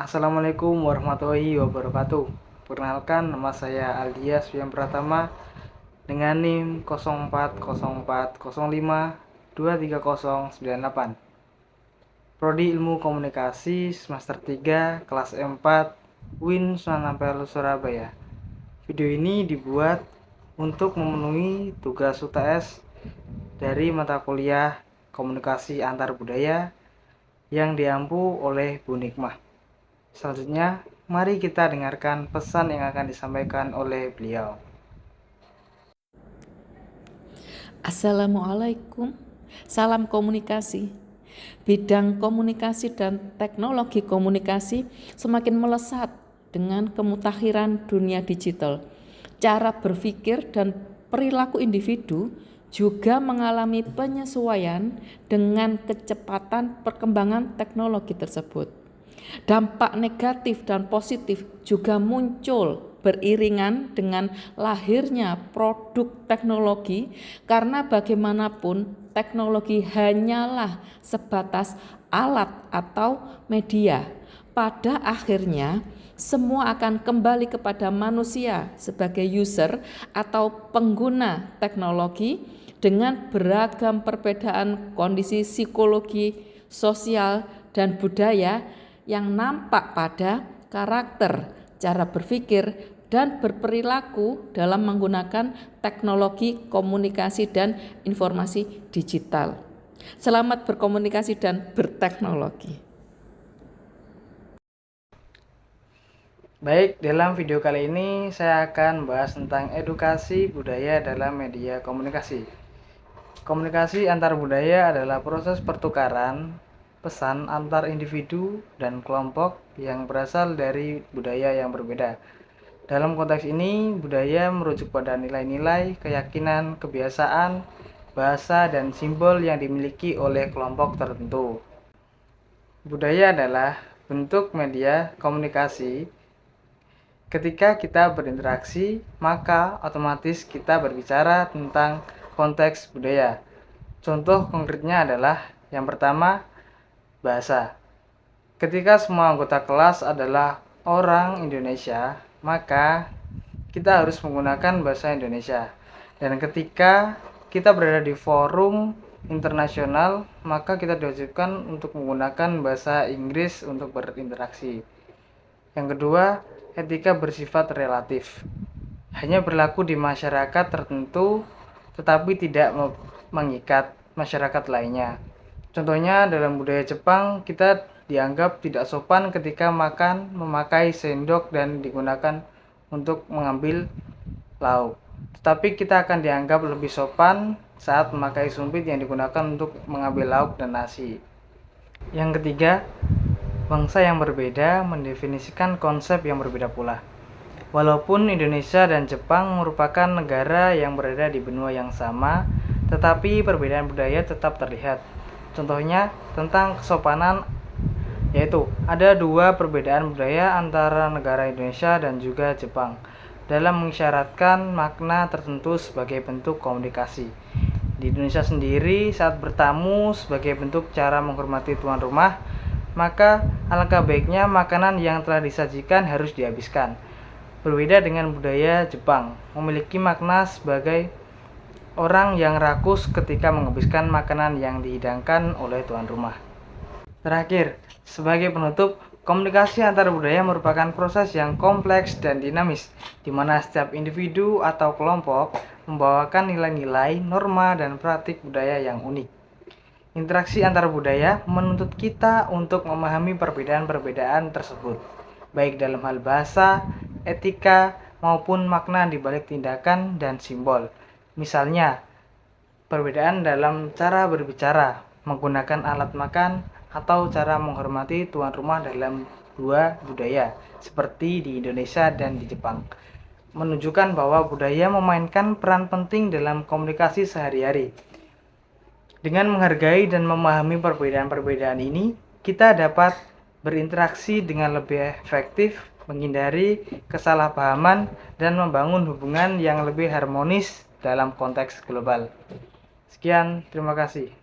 Assalamualaikum warahmatullahi wabarakatuh. Perkenalkan, nama saya Aldias Wiam Pratama dengan NIM 040405230988. Prodi Ilmu Komunikasi semester 3 kelas 4 UIN Sunan Ampel Surabaya. Video ini dibuat untuk memenuhi tugas UTS dari mata kuliah Komunikasi Antar Budaya yang diampu oleh Bu Nikmah. Selanjutnya, mari kita dengarkan pesan yang akan disampaikan oleh beliau. Assalamualaikum, salam komunikasi. Bidang komunikasi dan teknologi komunikasi semakin melesat dengan kemutakhiran dunia digital. Cara berpikir dan perilaku individu juga mengalami penyesuaian dengan kecepatan perkembangan teknologi tersebut. Dampak negatif dan positif juga muncul beriringan dengan lahirnya produk teknologi, karena bagaimanapun teknologi hanyalah sebatas alat atau media. Pada akhirnya semua akan kembali kepada manusia sebagai user atau pengguna teknologi dengan beragam perbedaan kondisi psikologi, sosial, dan budaya yang nampak pada karakter, cara berpikir, dan berperilaku dalam menggunakan teknologi komunikasi dan informasi digital. Selamat berkomunikasi dan berteknologi. Baik, dalam video kali ini saya akan bahas tentang edukasi budaya dalam media komunikasi. Komunikasi antar budaya adalah proses pertukaran pesan antar individu dan kelompok yang berasal dari budaya yang berbeda. Dalam konteks ini, budaya merujuk pada nilai-nilai, keyakinan, kebiasaan, bahasa, dan simbol yang dimiliki oleh kelompok tertentu. Budaya adalah bentuk media komunikasi. Ketika kita berinteraksi, maka otomatis kita berbicara tentang konteks budaya. Contoh konkretnya adalah yang pertama, bahasa. Ketika semua anggota kelas adalah orang Indonesia, maka kita harus menggunakan bahasa Indonesia. Dan ketika kita berada di forum internasional, maka kita diwajibkan untuk menggunakan bahasa Inggris untuk berinteraksi. Yang kedua, etika bersifat relatif. Hanya berlaku di masyarakat tertentu, tetapi tidak mengikat masyarakat lainnya. Contohnya dalam budaya Jepang, kita dianggap tidak sopan ketika makan memakai sendok dan digunakan untuk mengambil lauk. Tetapi kita akan dianggap lebih sopan saat memakai sumpit yang digunakan untuk mengambil lauk dan nasi. Yang ketiga, bangsa yang berbeda mendefinisikan konsep yang berbeda pula. Walaupun Indonesia dan Jepang merupakan negara yang berada di benua yang sama, tetapi perbedaan budaya tetap terlihat. Contohnya tentang kesopanan, yaitu ada dua perbedaan budaya antara negara Indonesia dan juga Jepang dalam mengisyaratkan makna tertentu sebagai bentuk komunikasi. Di Indonesia sendiri, saat bertamu sebagai bentuk cara menghormati tuan rumah, maka alangkah baiknya makanan yang telah disajikan harus dihabiskan. Berbeda dengan budaya Jepang, memiliki makna sebagai orang yang rakus ketika menghabiskan makanan yang dihidangkan oleh tuan rumah. Terakhir, sebagai penutup, komunikasi antar budaya merupakan proses yang kompleks dan dinamis, di mana setiap individu atau kelompok membawakan nilai-nilai, norma, dan praktik budaya yang unik. Interaksi antar budaya menuntut kita untuk memahami perbedaan-perbedaan tersebut, baik dalam hal bahasa, etika, maupun makna di balik tindakan dan simbol. Misalnya, perbedaan dalam cara berbicara, menggunakan alat makan, atau cara menghormati tuan rumah dalam dua budaya, seperti di Indonesia dan di Jepang, menunjukkan bahwa budaya memainkan peran penting dalam komunikasi sehari-hari. Dengan menghargai dan memahami perbedaan-perbedaan ini, kita dapat berinteraksi dengan lebih efektif, menghindari kesalahpahaman, dan membangun hubungan yang lebih harmonis dalam konteks global. Sekian, terima kasih.